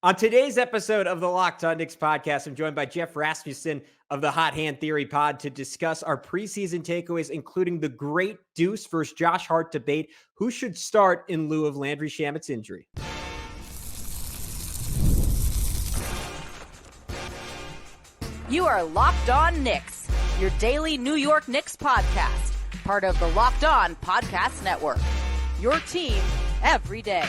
On today's episode of the Locked On Knicks podcast, I'm joined by Geoff Rasmussen of the Hot Hand Theory pod to discuss our preseason takeaways, including the great Deuce versus Josh Hart debate. Who should start in lieu of Landry Shamet's injury? You are Locked On Knicks, your daily New York Knicks podcast, part of the Locked On Podcast Network. Your team every day.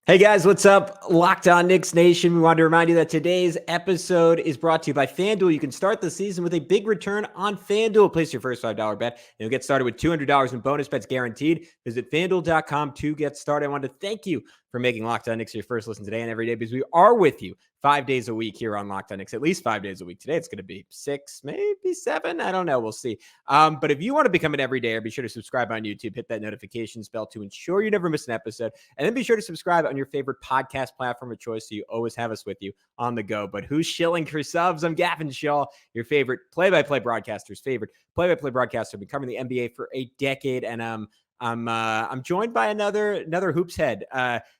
Hey guys, what's up? Locked On Knicks Nation. We wanted to remind you that today's episode is brought to you by FanDuel. You can start the season with a big return on FanDuel. Place your first $5 bet, and you'll get started with $200 in bonus bets guaranteed. Visit FanDuel.com to get started. I wanted to thank you for making Locked On Knicks your first listen today and every day, because we are with you 5 days a week here on Locked On Knicks, at least 5 days a week. Today it's going to be 6, maybe 7. I don't know. We'll see. But if you want to become an everydayer, be sure to subscribe on YouTube, hit that notifications bell to ensure you never miss an episode, and then be sure to subscribe on your favorite podcast platform of choice so you always have us with you on the go. But who's shilling for subs? I'm Gavin Shaw, your favorite play-by-play broadcaster's favorite play-by-play broadcaster. I've been covering the NBA for a decade, and I'm joined by another hoops head,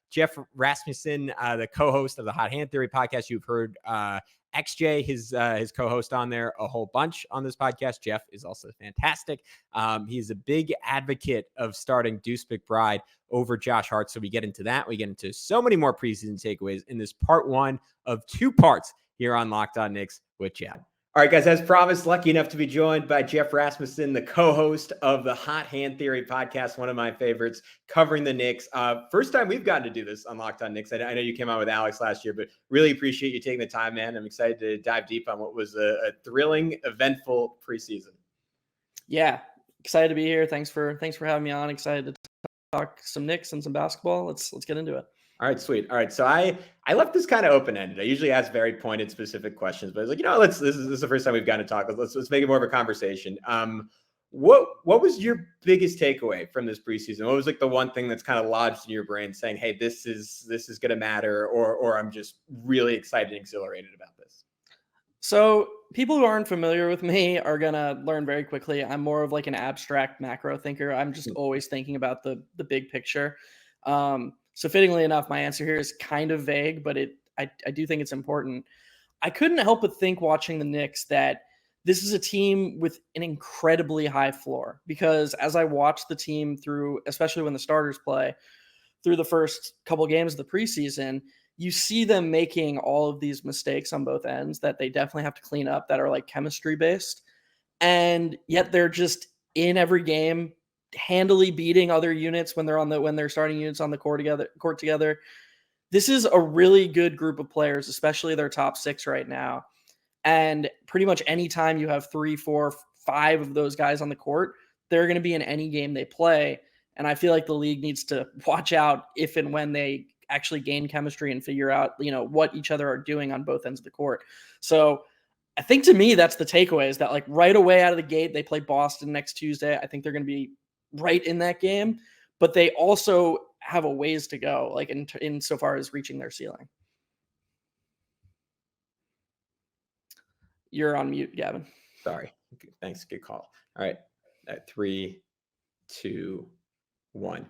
Geoff Rasmussen, the co-host of the Hot Hand Theory podcast. You've heard XJ, his co-host on there, a whole bunch on this podcast. Geoff is also fantastic. He's a big advocate of starting Deuce McBride over Josh Hart. So we get into that. We get into so many more preseason takeaways in this part 1 of 2 parts here on Locked On Knicks with Geoff. All right, guys, as promised, lucky enough to be joined by Geoff Rasmussen, the co-host of the Hot Hand Theory podcast, one of my favorites, covering the Knicks. First time we've gotten to do this on Locked On Knicks. I know you came on with Alex last year, but really appreciate you taking the time, man. I'm excited to dive deep on what was a thrilling, eventful preseason. Yeah, excited to be here. Thanks for having me on. Excited to talk some Knicks and some basketball. Let's get into it. All right, sweet. All right, so I left this kind of open-ended. I usually ask very pointed, specific questions, but I was like, this is the first time we've gotten to talk. Let's make it more of a conversation. What was your biggest takeaway from this preseason? What was like the one thing that's kind of lodged in your brain, saying, "Hey, this is going to matter," or I'm just really excited and exhilarated about this? So people who aren't familiar with me are gonna learn very quickly. I'm more of like an abstract macro thinker. I'm just always thinking about the big picture. So fittingly enough, my answer here is kind of vague, but I do think it's important. I couldn't help but think watching the Knicks that this is a team with an incredibly high floor, because as I watched the team through, especially when the starters play, through the first couple games of the preseason, you see them making all of these mistakes on both ends that they definitely have to clean up, that are like chemistry based. And yet they're just in every game, handily beating other units when they're starting units on the court together. This is a really good group of players, especially their top 6 right now. And pretty much anytime you have 3, 4, 5 of those guys on the court, they're going to be in any game they play. And I feel like the league needs to watch out if and when they actually gain chemistry and figure out, what each other are doing on both ends of the court. So I think, to me, that's the takeaway, is that like right away out of the gate, they play Boston next Tuesday. I think they're going to be right in that game, but they also have a ways to go, like in so far as reaching their ceiling. You're on mute, Gavin. Sorry. Thanks. Good call. All right. 3, 2, 1.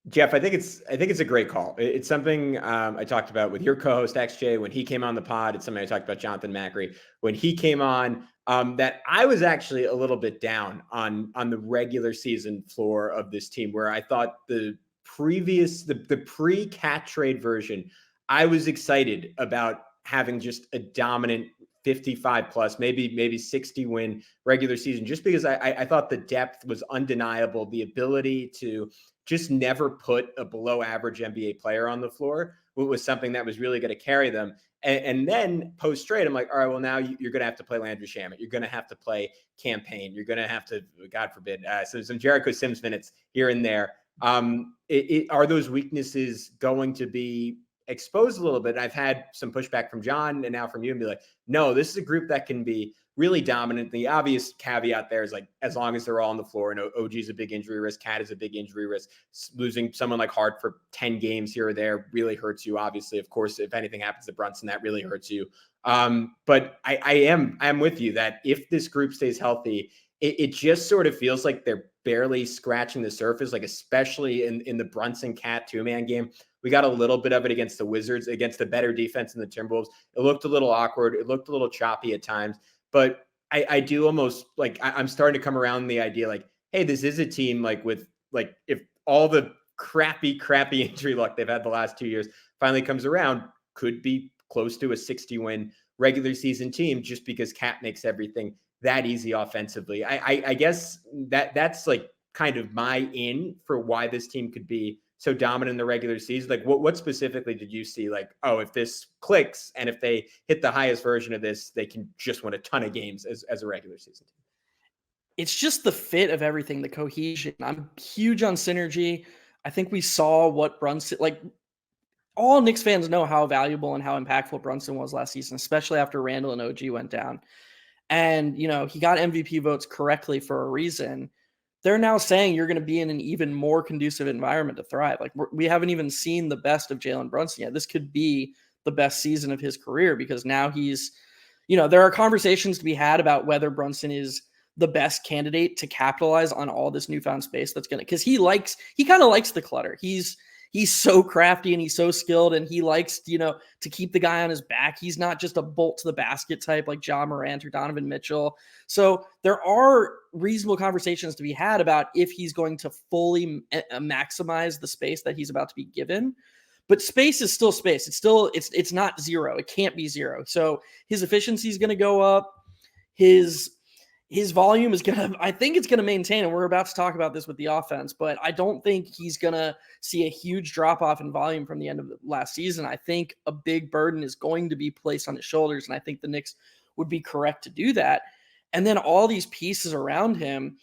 Geoff, I think it's a great call. It's something I talked about with your co-host XJ when he came on the pod. It's something I talked about Jonathan Macri when he came on. That I was actually a little bit down on the regular season floor of this team, where I thought the pre-cat trade version, I was excited about having just a dominant 55 plus, maybe 60 win regular season, just because I thought the depth was undeniable. The ability to just never put a below average NBA player on the floor was something that was really going to carry them. And then post trade, I'm like, all right, well, now you're going to have to play Landry Shamet. You're going to have to play Campaign. You're going to have to, God forbid, some Jericho Sims minutes here and there. Are those weaknesses going to be exposed a little bit? I've had some pushback from John and now from you, and be like, no, this is a group that can be really dominant. The obvious caveat there is, like, as long as they're all on the floor, and OG is a big injury risk, Cat is a big injury risk. Losing someone like Hart for 10 games here or there really hurts you. Obviously, of course, if anything happens to Brunson, that really hurts you. But I am with you that if this group stays healthy, it just sort of feels like they're barely scratching the surface, like especially in the Brunson Cat 2-man game. We got a little bit of it against the Wizards, against the better defense in the Timberwolves. It looked a little awkward. It looked a little choppy at times, but I do almost like, I'm starting to come around the idea like, hey, this is a team like with like, if all the crappy injury luck they've had the last 2 years finally comes around, could be close to a 60-win regular season team just because Cat makes everything that easy offensively. I guess that's like kind of my in for why this team could be so dominant in the regular season. Like what specifically did you see? Like, oh, if this clicks and if they hit the highest version of this, they can just win a ton of games as a regular season team. It's just the fit of everything, the cohesion. I'm huge on synergy. I think we saw what Brunson, like all Knicks fans know how valuable and how impactful Brunson was last season, especially after Randall and OG went down. And, you know, he got MVP votes correctly for a reason. They're now saying you're going to be in an even more conducive environment to thrive. Like we haven't even seen the best of Jalen Brunson yet. This could be the best season of his career because now he's, you know, there are conversations to be had about whether Brunson is the best candidate to capitalize on all this newfound space that's going to, because he kind of likes the clutter. He's so crafty and he's so skilled and he likes, you know, to keep the guy on his back. He's not just a bolt to the basket type like Ja Morant or Donovan Mitchell. So there are reasonable conversations to be had about if he's going to fully maximize the space that he's about to be given. But space is still space. It's not zero. It can't be zero. So his efficiency is going to go up. His volume is I think it's going to maintain, and we're about to talk about this with the offense, but I don't think he's going to see a huge drop off in volume from the end of the last season. I think a big burden is going to be placed on his shoulders, and I think the Knicks would be correct to do that. And then all these pieces around him,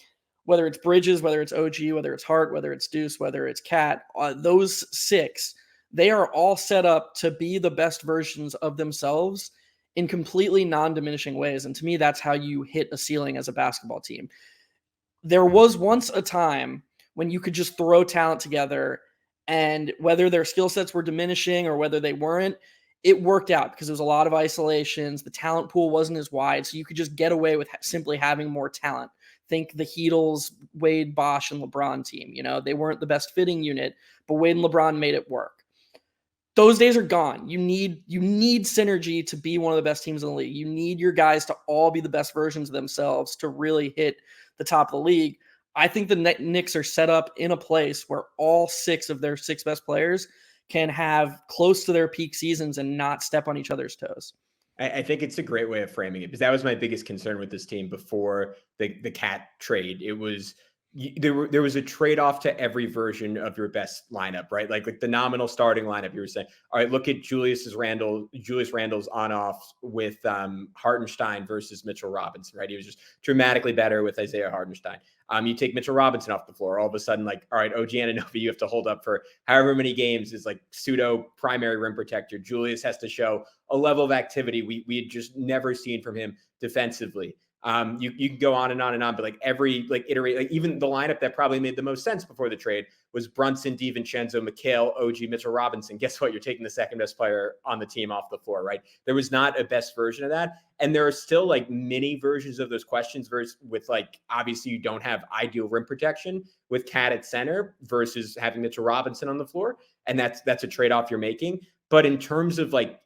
whether it's Bridges, whether it's OG, whether it's Hart, whether it's Deuce, whether it's Cat, those six, they are all set up to be the best versions of themselves in completely non-diminishing ways. And to me, that's how you hit a ceiling as a basketball team. There was once a time when you could just throw talent together and whether their skill sets were diminishing or whether they weren't, it worked out because there was a lot of isolations. The talent pool wasn't as wide. So you could just get away with simply having more talent. Think the Heatles, Wade, Bosh, and LeBron team. You know, they weren't the best fitting unit, but Wade and LeBron made it work. Those days are gone. You need synergy to be one of the best teams in the league. You need your guys to all be the best versions of themselves to really hit the top of the league. I think the Knicks are set up in a place where all six of their six best players can have close to their peak seasons and not step on each other's toes. I think it's a great way of framing it because that was my biggest concern with this team before the Cat trade. It was there was a trade-off to every version of your best lineup, right? Like the nominal starting lineup, you were saying, all right, look at Julius Randle's on-off with Hartenstein versus Mitchell Robinson, right? He was just dramatically better with Isaiah Hartenstein. You take Mitchell Robinson off the floor, all of a sudden, like, all right, OG Anunoby, you have to hold up for however many games is like pseudo primary rim protector. Julius has to show a level of activity we had just never seen from him defensively. You can go on and on and on, but like every iterate, like even the lineup that probably made the most sense before the trade was Brunson, DiVincenzo, McHale, OG, Mitchell Robinson. Guess what? You're taking the second best player on the team off the floor, right? There was not a best version of that. And there are still like mini versions of those questions with like, obviously you don't have ideal rim protection with Cat at center versus having Mitchell Robinson on the floor. And that's a trade-off you're making. But in terms of like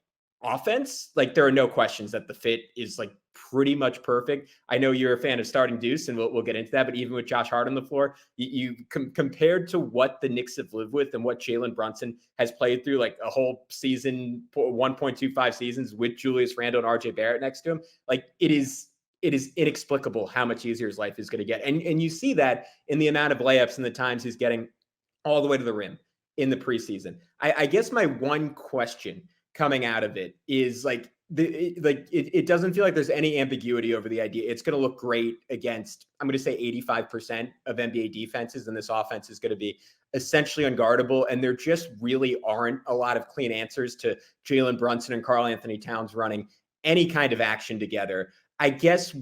offense, like there are no questions that the fit is like pretty much perfect. I know you're a fan of starting Deuce, and we'll get into that. But even with Josh Hart on the floor, you compared to what the Knicks have lived with and what Jalen Brunson has played through, like a whole season, 1.25 seasons with Julius Randle and RJ Barrett next to him, like it is inexplicable how much easier his life is going to get. And you see that in the amount of layups and the times he's getting all the way to the rim in the preseason. I guess my one question coming out of it is like, it doesn't feel like there's any ambiguity over the idea. It's going to look great against, I'm going to say 85% of NBA defenses, and this offense is going to be essentially unguardable. And there just really aren't a lot of clean answers to Jalen Brunson and Karl Anthony Towns running any kind of action together. I guess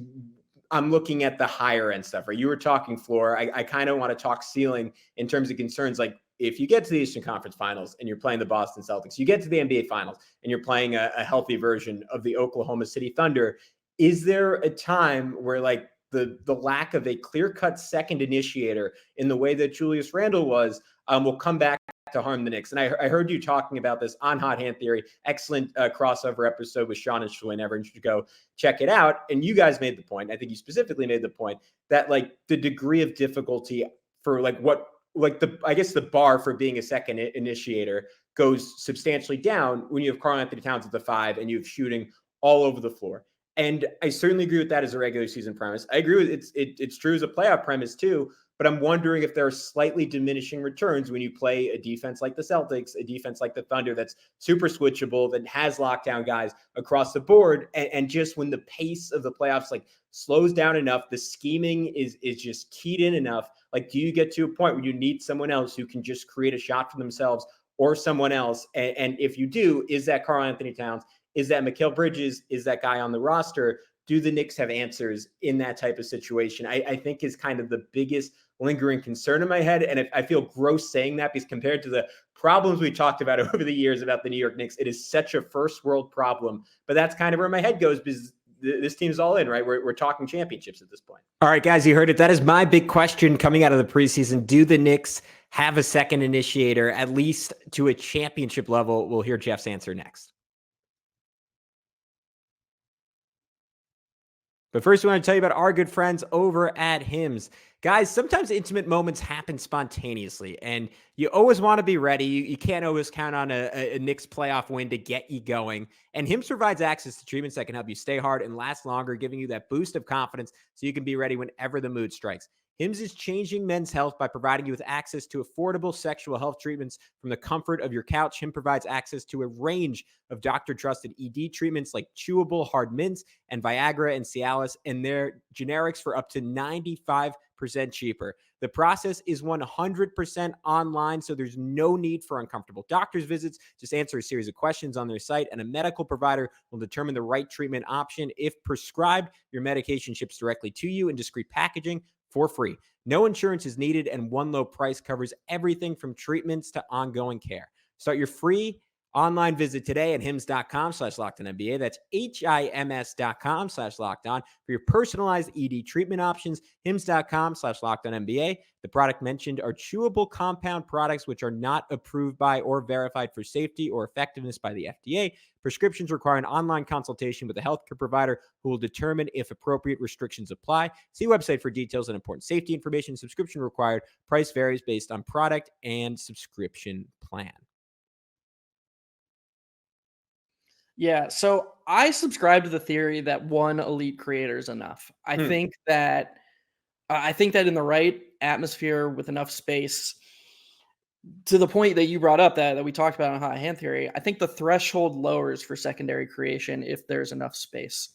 I'm looking at the higher end stuff, right? You were talking floor. I kind of want to talk ceiling in terms of concerns. Like if you get to the Eastern Conference Finals and you're playing the Boston Celtics, you get to the NBA Finals and you're playing a healthy version of the Oklahoma City Thunder, is there a time where like the lack of a clear-cut second initiator in the way that Julius Randle was will come back to harm the Knicks. And I heard you talking about this on Hot Hand Theory. Excellent crossover episode with Sean and Schwinn. Everyone should go check it out. And you guys made the point, I think you specifically made the point, that like the degree of difficulty for the bar for being a second initiator goes substantially down when you have Karl-Anthony Towns at the 5 and you have shooting all over the floor. And I certainly agree with that as a regular season premise. I agree with it's true as a playoff premise too, but I'm wondering if there are slightly diminishing returns when you play a defense like the Celtics, a defense like the Thunder that's super switchable, that has lockdown guys across the board. And just when the pace of the playoffs like slows down enough, the scheming is just keyed in enough. Like, do you get to a point where you need someone else who can just create a shot for themselves or someone else? And if you do, is that Karl-Anthony Towns? Is that Mikal Bridges? Is that guy on the roster? Do the Knicks have answers in that type of situation? I think is kind of the biggest lingering concern in my head. And I feel gross saying that because compared to the problems we talked about over the years about the New York Knicks, it is such a first world problem. But that's kind of where my head goes because this team's all in, right? We're talking championships at this point. All right, guys, you heard it. That is my big question coming out of the preseason. Do the Knicks have a second initiator, at least to a championship level? We'll hear Geoff's answer next. But first, we want to tell you about our good friends over at Hims. Guys, sometimes intimate moments happen spontaneously, and you always want to be ready. You can't always count on a Knicks playoff win to get you going. And Hims provides access to treatments that can help you stay hard and last longer, giving you that boost of confidence so you can be ready whenever the mood strikes. Hims is changing men's health by providing you with access to affordable sexual health treatments from the comfort of your couch. Hims provides access to a range of doctor-trusted ED treatments like chewable hard mints and Viagra and Cialis, and their generics for up to 95% cheaper. The process is 100% online, so there's no need for uncomfortable doctor's visits. Just answer a series of questions on their site, and a medical provider will determine the right treatment option. If prescribed, your medication ships directly to you in discreet packaging for free. No insurance is needed, and one low price covers everything from treatments to ongoing care. Start your free online visit today at hims.com/LockedOnNBA. That's HIMS.com/LockedOn for your personalized ED treatment options. HIMS.com/LockedOnNBA. The product mentioned are chewable compound products which are not approved by or verified for safety or effectiveness by the FDA. Prescriptions require an online consultation with a healthcare provider who will determine if appropriate restrictions apply. See website for details and important safety information. Subscription required. Price varies based on product and subscription plan. Yeah, so I subscribe to the theory that one elite creator is enough. I think that in the right atmosphere with enough space, to the point that you brought up that we talked about on Hot Hand Theory, I think the threshold lowers for secondary creation if there's enough space.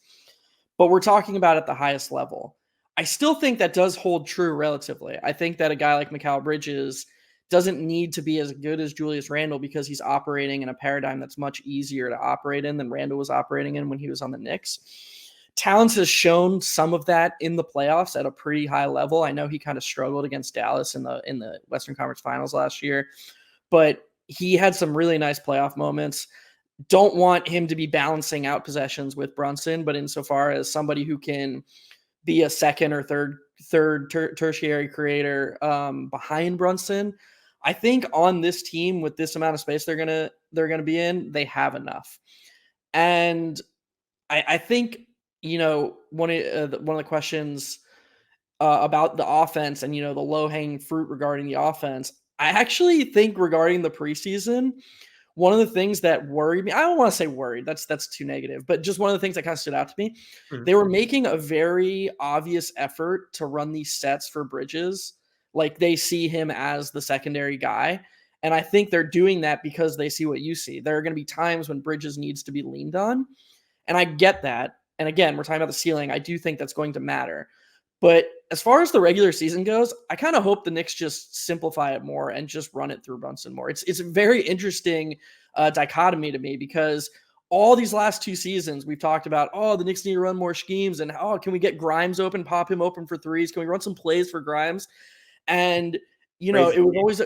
But we're talking about at the highest level. I still think that does hold true relatively. I think that a guy like Mikal Bridges doesn't need to be as good as Julius Randle because he's operating in a paradigm that's much easier to operate in than Randle was operating in when he was on the Knicks. Towns has shown some of that in the playoffs at a pretty high level. I know he kind of struggled against Dallas in the Western Conference Finals last year, but he had some really nice playoff moments. Don't want him to be balancing out possessions with Brunson, but insofar as somebody who can be a second or third tertiary creator behind Brunson, I think on this team with this amount of space they're gonna be in, they have enough. And I think, you know, one of the questions about the offense and, you know, the low hanging fruit regarding the offense, I actually think regarding the preseason, one of the things that worried me, I don't want to say worried, that's too negative, but just one of the things that kind of stood out to me, they were making a very obvious effort to run these sets for Bridges. Like they see him as the secondary guy. And I think they're doing that because they see what you see. There are going to be times when Bridges needs to be leaned on. And I get that. And again, we're talking about the ceiling. I do think that's going to matter. But as far as the regular season goes, I kind of hope the Knicks just simplify it more and just run it through Brunson more. It's a very interesting dichotomy to me because all these last two seasons we've talked about, oh, the Knicks need to run more schemes and, oh, can we get Grimes open, pop him open for threes? Can we run some plays for Grimes? And, you know, it was always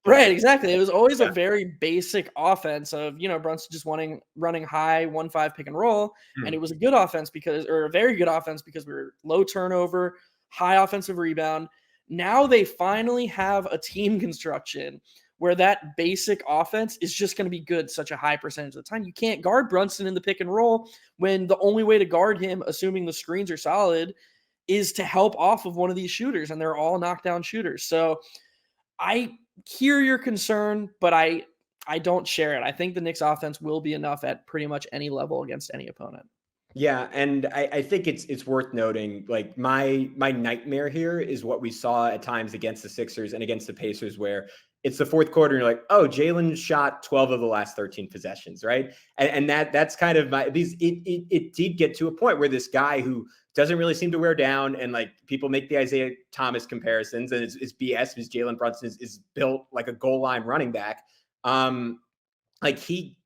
Right, exactly. It was always a very basic offense of, Brunson just running high 1-5 pick and roll. And it was a good offense or a very good offense because we were low turnover, high offensive rebound. Now they finally have a team construction where that basic offense is just going to be good such a high percentage of the time. You can't guard Brunson in the pick and roll when the only way to guard him, assuming the screens are solid, is to help off of one of these shooters, and they're all knockdown shooters. So I hear your concern, but I don't share it. I think the Knicks offense will be enough at pretty much any level against any opponent. Yeah, and I think it's worth noting, like my nightmare here is what we saw at times against the Sixers and against the Pacers, where it's the fourth quarter and you're like, oh, Jalen shot 12 of the last 13 possessions, right? And that's kind of because it did get to a point where this guy who doesn't really seem to wear down, and like people make the Isaiah Thomas comparisons, and it's BS because Jalen Brunson is built like a goal line running back. Like he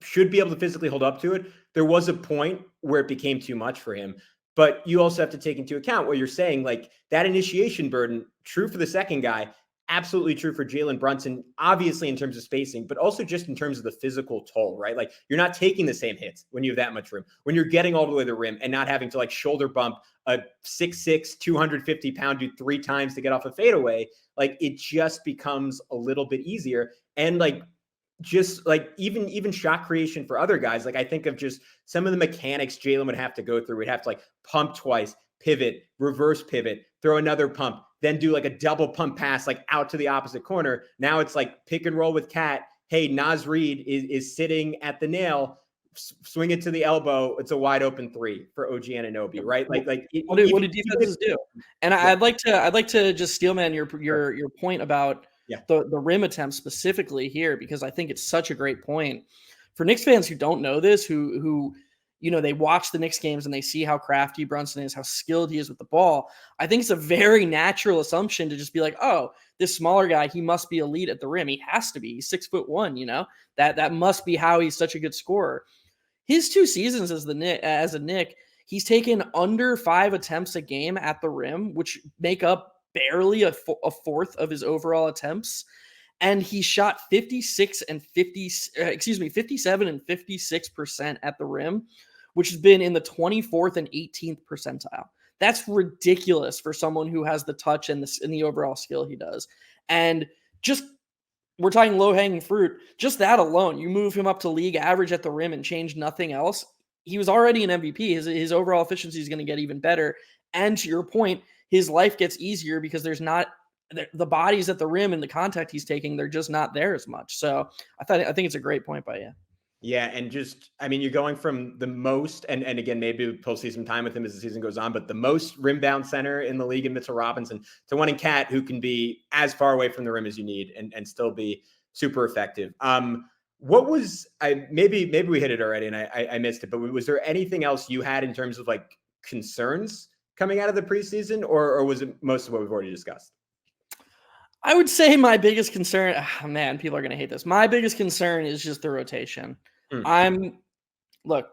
should be able to physically hold up to it. There was a point where it became too much for him, but you also have to take into account what you're saying, like that initiation burden, true for the second guy, absolutely true for Jalen Brunson, obviously in terms of spacing, but also just in terms of the physical toll, right? Like you're not taking the same hits when you have that much room, when you're getting all the way to the rim and not having to like shoulder bump a 6'6", 250-pound dude 3 times to get off a fadeaway. Like it just becomes a little bit easier. And like, just like even shot creation for other guys. Like I think of just some of the mechanics Jalen would have to go through. We'd have to like pump twice, pivot, reverse pivot, throw another pump, then do like a double pump pass, like out to the opposite corner. Now it's like pick and roll with Cat. Hey, Naz Reid is sitting at the nail, swing it to the elbow. It's a wide open 3 for OG Anunoby, right? Like what do defenses do? And yeah. I'd like to just steelman your point about the rim attempt specifically here, because I think it's such a great point for Knicks fans who don't know this, who they watch the Knicks games and they see how crafty Brunson is, how skilled he is with the ball. I think it's a very natural assumption to just be like, oh, this smaller guy, he must be elite at the rim. He has to be. He's 6'1", that must be how he's such a good scorer. His 2 seasons as a Knick, he's taken under 5 attempts a game at the rim, which make up barely a fourth of his overall attempts. And he shot 57 and 56% at the rim, which has been in the 24th and 18th percentile. That's ridiculous for someone who has the touch and the overall skill he does. And just, we're talking low-hanging fruit. Just that alone, you move him up to league average at the rim and change nothing else. He was already an MVP. His overall efficiency is going to get even better. And to your point, his life gets easier because there's not the bodies at the rim and the contact he's taking. They're just not there as much. So I think it's a great point by you. Yeah. And just, I mean, you're going from the most, and again, maybe we'll see some time with him as the season goes on, but the most rim-bound center in the league in Mitchell Robinson to one in Cat, who can be as far away from the rim as you need and still be super effective. What was, maybe we hit it already and I missed it, but was there anything else you had in terms of like concerns coming out of the preseason, or was it most of what we've already discussed? I would say my biggest concern, man, people are going to hate this. My biggest concern is just the rotation. Look,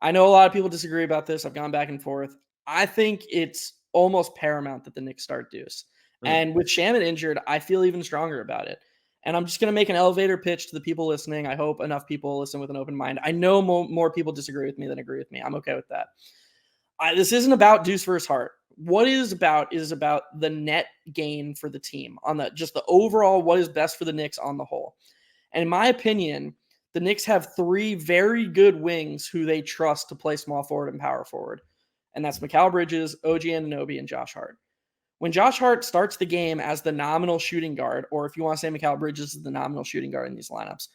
I know a lot of people disagree about this. I've gone back and forth. I think it's almost paramount that the Knicks start Deuce. And with Shaman injured, I feel even stronger about it. And I'm just going to make an elevator pitch to the people listening. I hope enough people listen with an open mind. I know more people disagree with me than agree with me. I'm okay with that. This isn't about Deuce versus Hart. What it is about the net gain for the team on just the overall what is best for the Knicks on the whole. And in my opinion, the Knicks have 3 very good wings who they trust to play small forward and power forward. And that's Mikal Bridges, OG Anunoby, and Josh Hart. When Josh Hart starts the game as the nominal shooting guard, or if you want to say Mikal Bridges is the nominal shooting guard in these lineups,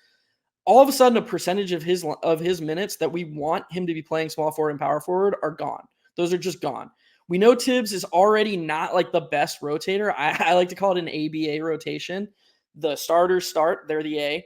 all of a sudden a percentage of his minutes that we want him to be playing small forward and power forward are gone. Those are just gone. We know Tibbs is already not like the best rotator. I like to call it an ABA rotation. The starters start, they're the A.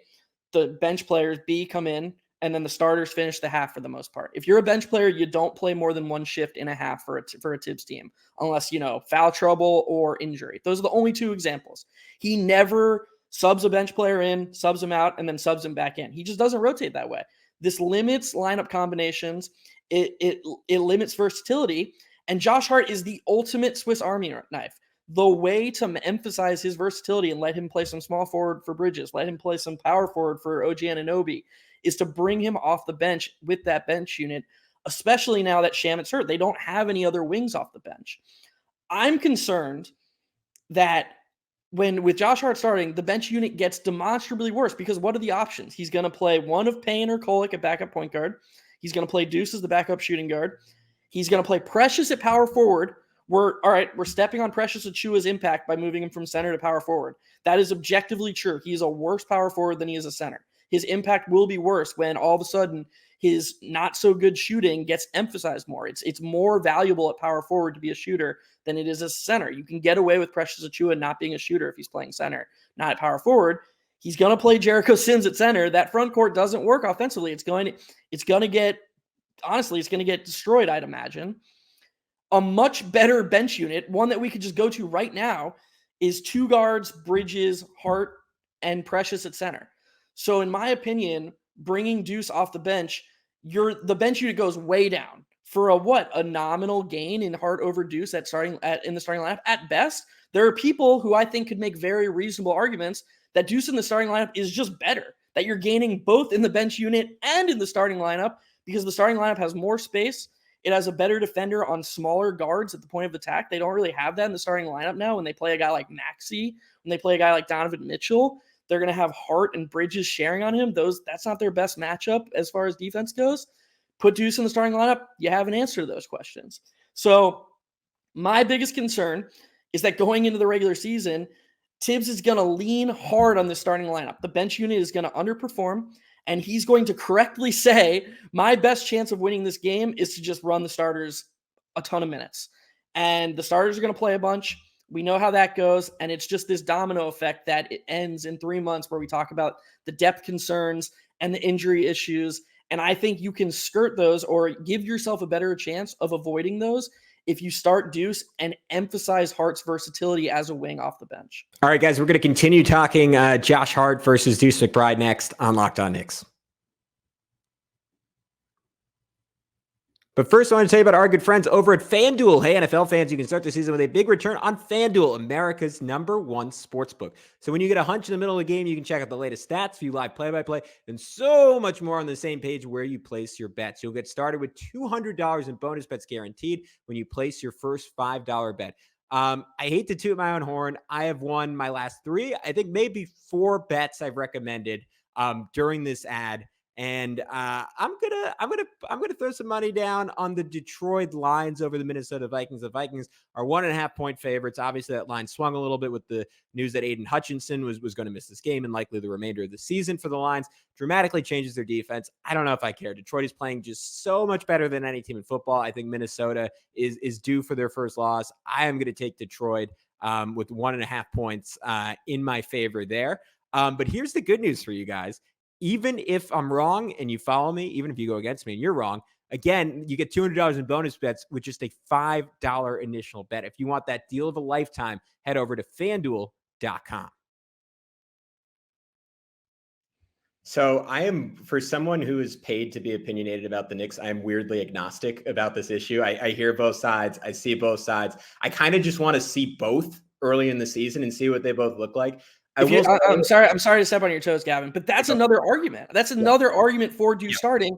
The bench players, B, come in, and then the starters finish the half for the most part. If you're a bench player, you don't play more than 1 shift in a half for a Tibbs team, unless, foul trouble or injury. Those are the only 2 examples. He never subs a bench player in, subs him out, and then subs him back in. He just doesn't rotate that way. This limits lineup combinations. It limits versatility. And Josh Hart is the ultimate Swiss Army knife. the way to emphasize his versatility and let him play some small forward for Bridges, let him play some power forward for OG Anunoby, is to bring him off the bench with that bench unit, especially now that Shamet's hurt. They don't have any other wings off the bench. I'm concerned that with Josh Hart starting, the bench unit gets demonstrably worse because what are the options? He's going to play one of Payne or Kolek at backup point guard. He's going to play Deuce as the backup shooting guard. He's going to play Precious at power forward. We're stepping on Precious Achiuwa's impact by moving him from center to power forward. That is objectively true. He is a worse power forward than he is a center. His impact will be worse when all of a sudden his not so good shooting gets emphasized more. It's more valuable at power forward to be a shooter than it is as a center. You can get away with Precious Achiuwa not being a shooter if he's playing center, not at power forward. He's going to play Jericho Sims at center. That front court doesn't work offensively. It's going to get destroyed, I'd imagine. A much better bench unit, one that we could just go to right now, is 2 guards, Bridges, Hart, and Precious at center. So in my opinion, bringing Deuce off the bench, the bench unit goes way down for a nominal gain in Hart over Deuce in the starting lineup. At best, there are people who I think could make very reasonable arguments that Deuce in the starting lineup is just better, that you're gaining both in the bench unit and in the starting lineup because the starting lineup has more space. It has a better defender on smaller guards at the point of attack. They don't really have that in the starting lineup now when they play a guy like Maxey, when they play a guy like Donovan Mitchell. They're going to have Hart and Bridges sharing on him. That's not their best matchup as far as defense goes. Put Deuce in the starting lineup, you have an answer to those questions. So my biggest concern is that going into the regular season, Tibbs is going to lean hard on the starting lineup. The bench unit is going to underperform, and he's going to correctly say, my best chance of winning this game is to just run the starters a ton of minutes. And the starters are going to play a bunch. We know how that goes, and it's just this domino effect that it ends in 3 months where we talk about the depth concerns and the injury issues, and I think you can skirt those or give yourself a better chance of avoiding those if you start Deuce and emphasize Hart's versatility as a wing off the bench. All right, guys, we're going to continue talking Josh Hart versus Deuce McBride next on Locked On Knicks. But first, I want to tell you about our good friends over at FanDuel. Hey, NFL fans, you can start the season with a big return on FanDuel, America's #1 sportsbook. So when you get a hunch in the middle of the game, you can check out the latest stats, view live play-by-play, and so much more on the same page where you place your bets. You'll get started with $200 in bonus bets guaranteed when you place your first $5 bet. I hate to toot my own horn. I have won my last 3, I think maybe 4 bets I've recommended during this ad. And I'm gonna throw some money down on the Detroit Lions over the Minnesota Vikings. The Vikings are 1.5 point favorites. Obviously, that line swung a little bit with the news that Aiden Hutchinson was going to miss this game and likely the remainder of the season for the Lions. Dramatically changes their defense. I don't know if I care. Detroit is playing just so much better than any team in football. I think Minnesota is due for their first loss. I am going to take Detroit with 1.5 points in my favor there. But here's the good news for you guys. Even if I'm wrong and you follow me, even if you go against me and you're wrong, again, you get $200 in bonus bets with just a $5 initial bet. If you want that deal of a lifetime, head over to FanDuel.com. So I am, for someone who is paid to be opinionated about the Knicks, I am weirdly agnostic about this issue. I hear both sides. I see both sides. I kind of just want to see both early in the season and see what they both look like. I'm sorry to step on your toes, Gavin, but that's another argument. That's another argument for Deuce starting.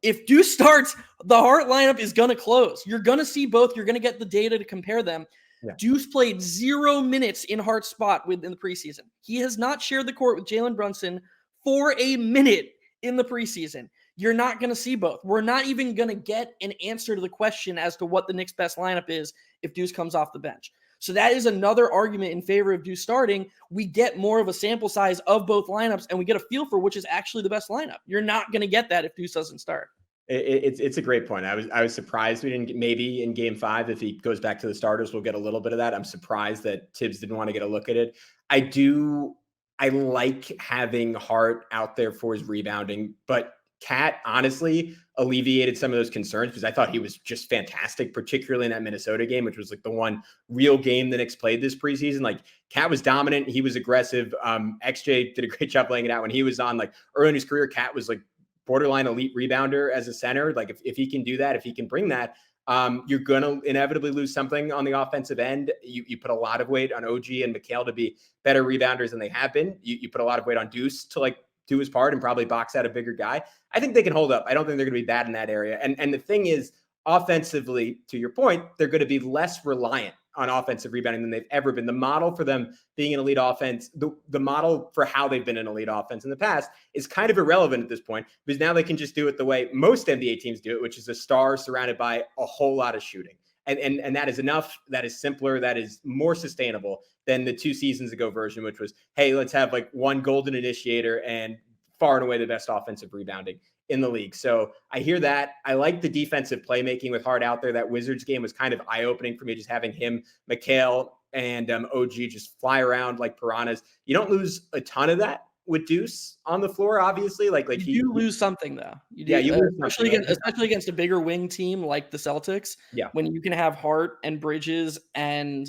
If Deuce starts, the Hart lineup is going to close. You're going to see both. You're going to get the data to compare them. Yeah. Deuce played 0 minutes in Hart's spot in the preseason. He has not shared the court with Jalen Brunson for a minute in the preseason. You're not going to see both. We're not even going to get an answer to the question as to what the Knicks' best lineup is if Deuce comes off the bench. So that is another argument in favor of Deuce starting. We get more of a sample size of both lineups, and we get a feel for which is actually the best lineup. You're not going to get that if Deuce doesn't start. It's a great point. I was surprised we didn't get, maybe in game 5, if he goes back to the starters, we'll get a little bit of that. I'm surprised that Tibbs didn't want to get a look at it. I like having Hart out there for his rebounding, but Cat honestly alleviated some of those concerns because I thought he was just fantastic, particularly in that Minnesota game, which was like the one real game the Knicks played this preseason. Like Cat was dominant. He was aggressive. XJ did a great job laying it out when he was on. Like early in his career, Cat was like borderline elite rebounder as a center. Like if he can do that, if he can bring that, You're going to inevitably lose something on the offensive end. You put a lot of weight on OG and Mikal to be better rebounders than they have been. You put a lot of weight on Deuce to like do his part and probably box out a bigger guy. I think they can hold up. I don't think they're going to be bad in that area. And the thing is, offensively, to your point, they're going to be less reliant on offensive rebounding than they've ever been. The model for them being an elite offense, the model for how they've been an elite offense in the past is kind of irrelevant at this point, because now they can just do it the way most NBA teams do it, which is a star surrounded by a whole lot of shooting. And that is enough. That is simpler. That is more sustainable than the 2 seasons ago version, which was, hey, let's have like one golden initiator and far and away the best offensive rebounding in the league. So I hear that. I like the defensive playmaking with Hart out there. That Wizards game was kind of eye-opening for me, just having him, Mikal, and OG just fly around like piranhas. You don't lose a ton of that with Deuce on the floor, obviously. Like you lose something though. You do, yeah, you lose especially against a bigger wing team like the Celtics. Yeah, when you can have Hart and Bridges and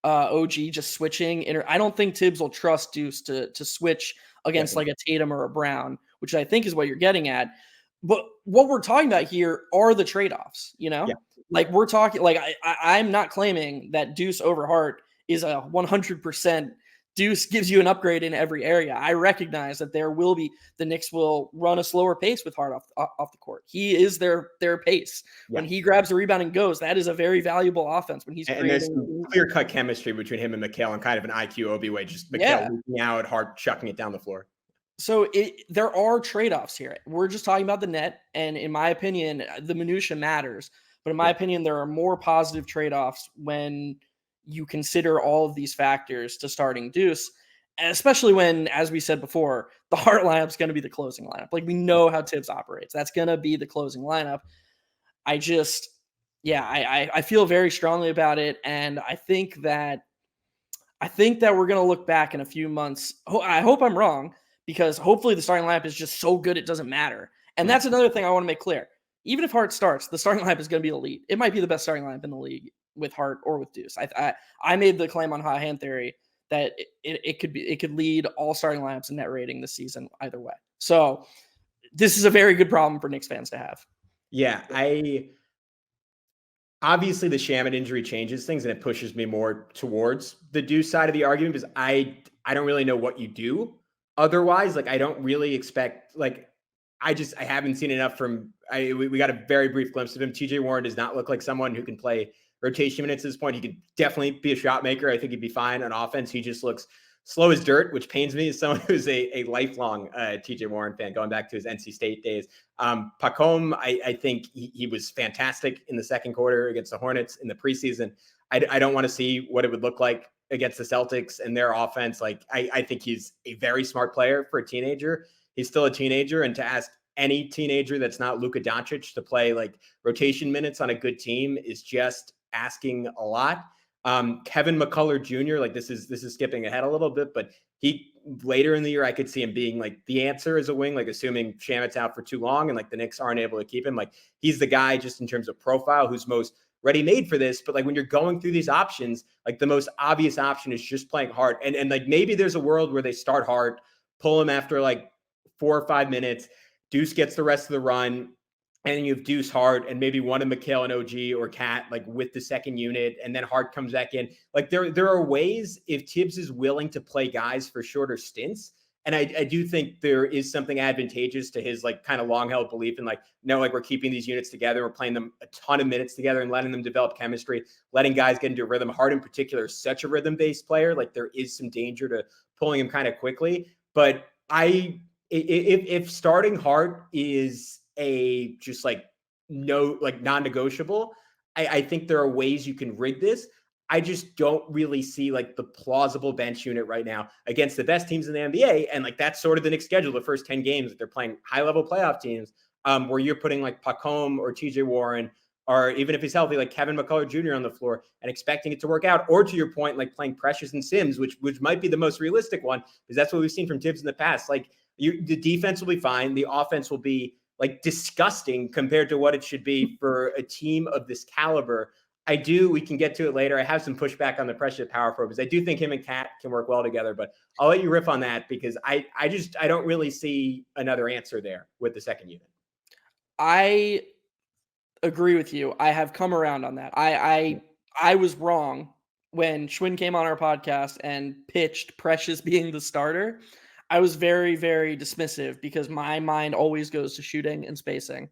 OG just switching. I don't think Tibbs will trust Deuce to switch against like a Tatum or a Brown, which I think is what you're getting at. But what we're talking about here are the trade-offs, you know? Yeah. Like we're talking, like I'm not claiming that Deuce over Hart is a 100% Deuce gives you an upgrade in every area. I recognize that the Knicks will run a slower pace with Hart off the court. He is their pace. Yeah. When he grabs the rebound and goes, that is a very valuable offense when he's creating. And there's clear-cut chemistry between him and Mikal, and kind of an IQ Obi way, just Mikal looking out, Hart chucking it down the floor. So there are trade-offs here. We're just talking about the net, and in my opinion, the minutia matters. But in my opinion, there are more positive trade-offs when you consider all of these factors to starting Deuce, especially when, as we said before, the Hart lineup is going to be the closing lineup. Like we know how Tibbs operates. That's going to be the closing lineup. I feel very strongly about it. And I think that we're going to look back in a few months. I hope I'm wrong, because hopefully the starting lineup is just so good it doesn't matter. And that's another thing I want to make clear. Even if Hart starts, the starting lineup is going to be elite. It might be the best starting lineup in the league with Hart or with Deuce. I made the claim on Hot Hand Theory that it could lead all starting lineups in net rating this season either way. So this is a very good problem for Knicks fans to have. Yeah, obviously the Shamet injury changes things, and it pushes me more towards the Deuce side of the argument, because I don't really know what you do otherwise. Like I don't really expect, like I haven't seen enough from. We got a very brief glimpse of him. TJ Warren does not look like someone who can play rotation minutes at this point. He could definitely be a shot maker. I think he'd be fine on offense. He just looks slow as dirt, which pains me as someone who's a lifelong TJ Warren fan, going back to his NC State days. Pacom, I think he was fantastic in the second quarter against the Hornets in the preseason. I don't want to see what it would look like against the Celtics and their offense. Like I think he's a very smart player for a teenager. He's still a teenager, and to ask any teenager that's not Luka Doncic to play like rotation minutes on a good team is just asking a lot. Kevin McCullough Jr., like this is skipping ahead a little bit, but he later in the year, I could see him being like the answer as a wing, like assuming Shamet's out for too long and like the Knicks aren't able to keep him. Like he's the guy just in terms of profile who's most ready-made for this. But like when you're going through these options, like the most obvious option is just playing Hart. And like maybe there's a world where they start Hart, pull him after like 4 or 5 minutes, Deuce gets the rest of the run, and then you have Deuce, Hart, and maybe one of Mikal and OG or Cat, like with the second unit, and then Hart comes back in. Like there are ways, if Tibbs is willing to play guys for shorter stints, and I do think there is something advantageous to his like kind of long-held belief in like, no, like we're keeping these units together, we're playing them a ton of minutes together and letting them develop chemistry, letting guys get into a rhythm. Hart in particular is such a rhythm-based player. Like there is some danger to pulling him kind of quickly. But if starting Hart is a just like no, like non-negotiable, I think there are ways you can rig this. I just don't really see like the plausible bench unit right now against the best teams in the NBA. And like, that's sort of the Knicks schedule, the first 10 games that they're playing high level playoff teams, where you're putting like Pacom or TJ Warren, or even if he's healthy, like Kevin McCullough Jr. on the floor and expecting it to work out, or to your point, like playing Precious and Sims, which might be the most realistic one, because that's what we've seen from Tibbs in the past. Like the defense will be fine. The offense will be like disgusting compared to what it should be for a team of this caliber. We can get to it later. I have some pushback on the Precious power forward, because I do think him and Cat can work well together, but I'll let you riff on that, because I don't really see another answer there with the second unit. agree with you. I have come around on that. I was wrong when Schwinn came on our podcast and pitched Precious being the starter. I was very, very dismissive because my mind always goes to shooting and spacing.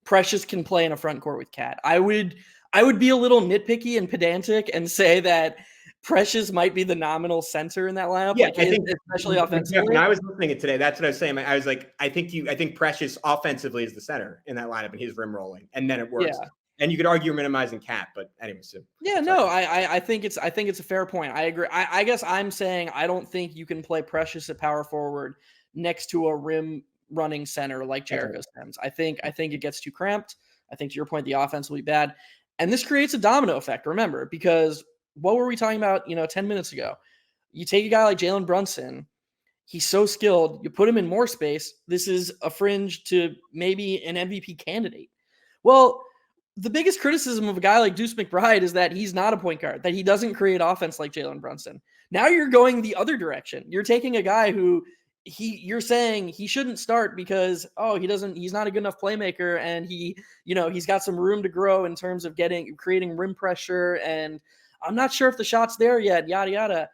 Precious can play in a front court with Cat. I would be a little nitpicky and pedantic and say that Precious might be the nominal center in that lineup. Yeah, like I think especially offensively. when I was listening to today, that's what I was saying. I was like, I think Precious offensively is the center in that lineup, and he's rim rolling, and then it works. Yeah. And you could argue minimizing Cat, but anyway. So Yeah, no, I think it's a fair point. I agree. I guess I'm saying I don't think you can play Precious at power forward next to a rim running center like Jericho Sims. I think it gets too cramped. I think to your point, the offense will be bad. And this creates a domino effect, remember, because what were we talking about, 10 minutes ago? You take a guy like Jalen Brunson, he's so skilled, you put him in more space. This is a fringe to maybe an MVP candidate. Well, the biggest criticism of a guy like Deuce McBride is that he's not a point guard, that he doesn't create offense like Jalen Brunson. Now you're going the other direction. You're taking a guy who you're saying he shouldn't start because, he's not a good enough playmaker. And he's got some room to grow in terms of creating rim pressure. And I'm not sure if the shot's there yet, yada, yada.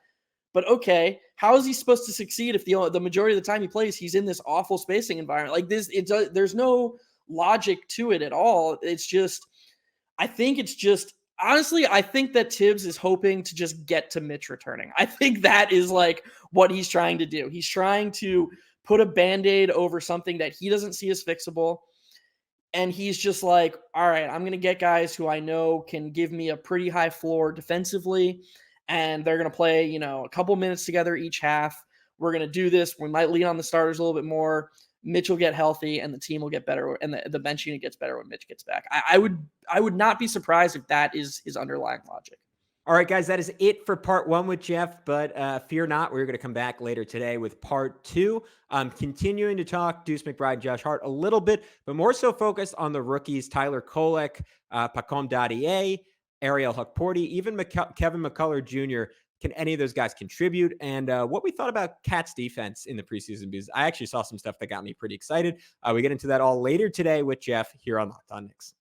But okay, how is he supposed to succeed if the majority of the time he plays, he's in this awful spacing environment like this? There's no logic to it at all. Honestly, I think that Tibbs is hoping to just get to Mitch returning. I think that is like what he's trying to do. He's trying to put a Band-Aid over something that he doesn't see as fixable. And he's just like, all right, I'm going to get guys who I know can give me a pretty high floor defensively. And they're going to play, a couple minutes together each half. We're going to do this. We might lean on the starters a little bit more. Mitch will get healthy and the team will get better, and the bench unit gets better when Mitch gets back. I would not be surprised if that is his underlying logic. All right, guys, that is it for part one with Geoff, but fear not, we're going to come back later today with part two. Continuing to talk Deuce McBride, Josh Hart a little bit, but more so focused on the rookies, Tyler Kolek, Pacom Dadier, Ariel Hukporti, even Kevin McCullough Jr. Can any of those guys contribute? And what we thought about Cat's defense in the preseason, because I actually saw some stuff that got me pretty excited. We get into that all later today with Geoff here on Locked On Knicks.